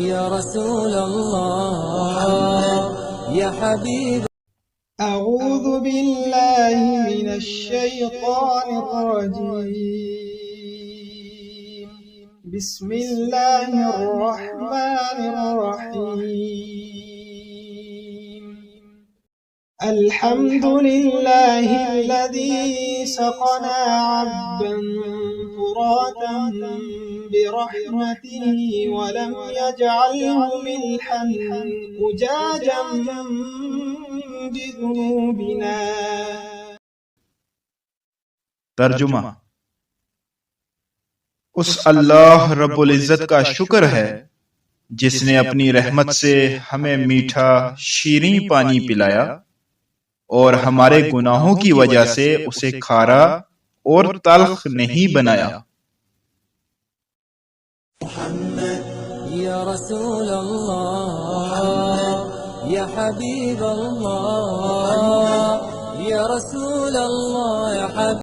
या रसूल अल्लाह या हबीब। अऊज़ु बिल्लाहि मिनश शैतानिर रजीम। बिस्मिल्लाहिर रहमानिर रहीम। अल्हम्दुलिल्लाहिल्लज़ी सक़ना अब्दन फुरातन बिरहमतिही वलम यजअलहु मिल्हन उजाजन बिज़ुनूबिना। तर्जुमा। उस अल्लाह रब्बुल इज़्ज़त का शुक्र है जिसने अपनी रहमत से हमें मीठा शीरीं पानी पिलाया और हमारे गुनाहों की वजह से उसे खारा और तल्ख नहीं बनाया। या रसूल अल्लाह या हबीब अल्लाह या रसूल अल्लाह